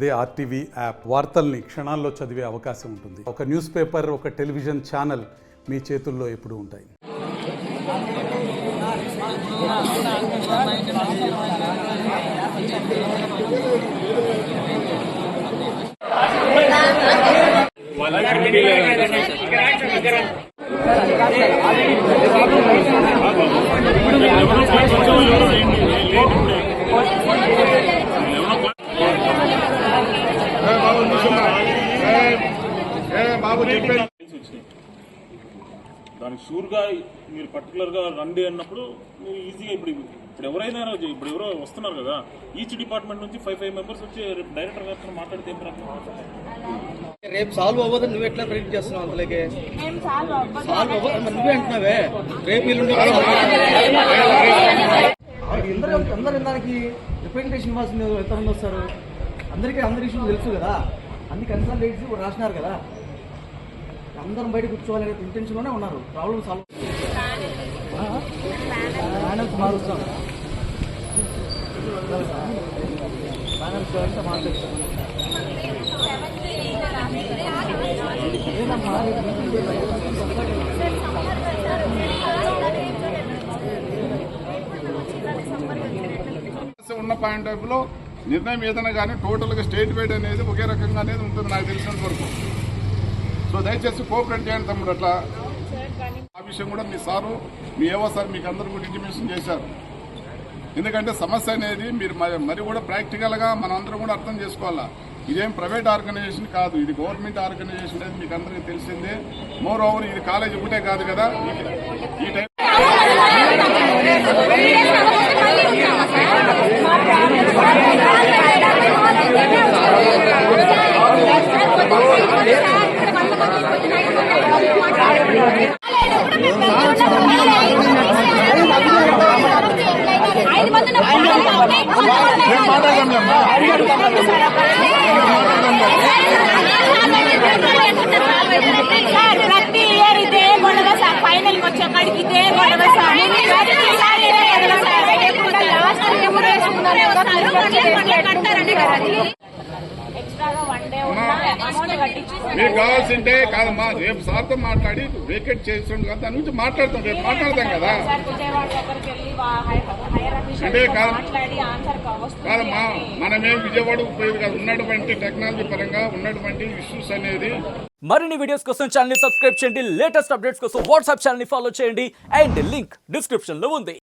అదే RTV app వార్తల్ని క్షణాల్లో చదివే అవకాశం ఉంటుంది. ఒక న్యూస్ పేపర్, ఒక టెలివిజన్ ఛానల్ మీ చేతుల్లో ఎప్పుడూ ఉంటాయి. దానికి షూర్గా మీరు పర్టికులర్గా రండి అన్నప్పుడు మీరు ఈజీగా ఇప్పుడు ఎవరైనా ఇప్పుడు ఎవరో వస్తున్నారు కదా, ఈచ్ డిపార్ట్మెంట్ నుంచి 5 మెంబర్స్ వచ్చి రేపు డైరెక్టర్ గారితో మాట్లాడితే ఏం రేపు సాల్వ్ అవ్వదు. నువ్వు ఎట్లా ప్రెడిక్ట్ చేస్తున్నావు? అంతలోకే సాల్వ్ అవ్వదు నువ్వే అంటున్నావే. రేపు అందరూ దానికి రిప్రజెంటేషన్ ఇవ్వాల్సింది ఎంతమంది వస్తారు? అందరి ఇష్యూలు తెలుసు కదా, అన్ని కన్సర్న్ రేట్స్ రాసినారు కదా. అందరం బయట కూర్చోవాలనే ఇంటెన్షన్లోనే ఉన్నారు. ప్రాబ్లమ్ సాల్వ్ ప్యానల్స్ మారుస్తాం. ప్యానల్స్ అంటే మాట్లాడుతాం. ఉన్న పాయింట్ ఆఫ్ లో నిర్ణయం ఏదైనా కానీ టోటల్గా స్టేట్ వైడ్ అనేది ఒకే రకంగా అనేది ఉంటుంది నాకు తెలిసినంత వరకు. సో దయచేసి కోఆపరేట్ చేయండి తమ్ముడు. అట్లా ఆ విషయం కూడా మీ సారు మీ ఏవో సార్ మీకు అందరూ కూడా ఇంటిమేషన్ చేశారు. ఎందుకంటే సమస్య అనేది మీరు మరి కూడా ప్రాక్టికల్గా మనం అందరం కూడా అర్థం చేసుకోవాలా. ఇదేం ప్రైవేట్ ఆర్గనైజేషన్ కాదు, ఇది గవర్నమెంట్ ఆర్గనైజేషన్ అనేది మీకు అందరికీ తెలిసిందే. మోర్ ఓవర్ ఇది కాలేజ్ ఒకటే కాదు కదా. ఈ టైం ప్రతి ఇయర్ ఇదే గొడవ సార్. ఫైనల్ కి వచ్చేకాడికి ఇదే గొడవ సార్. మీకు కావాల్సింటే కాదమ్మా, రేపు సార్తో మాట్లాడి వేకెట్ చేస్తుండే కదా, దాని గురించి మాట్లాడతాం. రేపు మాట్లాడతాం కదా. అంటే కాదమ్మా, మనమేం విజయవాడ పోయేది కాదు. ఉన్నటువంటి టెక్నాలజీ పరంగా ఉన్నటువంటి ఇష్యూస్ అనేది. మరిన్ని వీడియోస్ కోసం ఛానల్ ని సబ్స్క్రైబ్ చేయండి. లేటెస్ట్ అప్డేట్స్ కోసం వాట్సాప్ ఛానల్ ని ఫాలో చేయండి. అండ్ లింక్ డిస్క్రిప్షన్ లో ఉంది.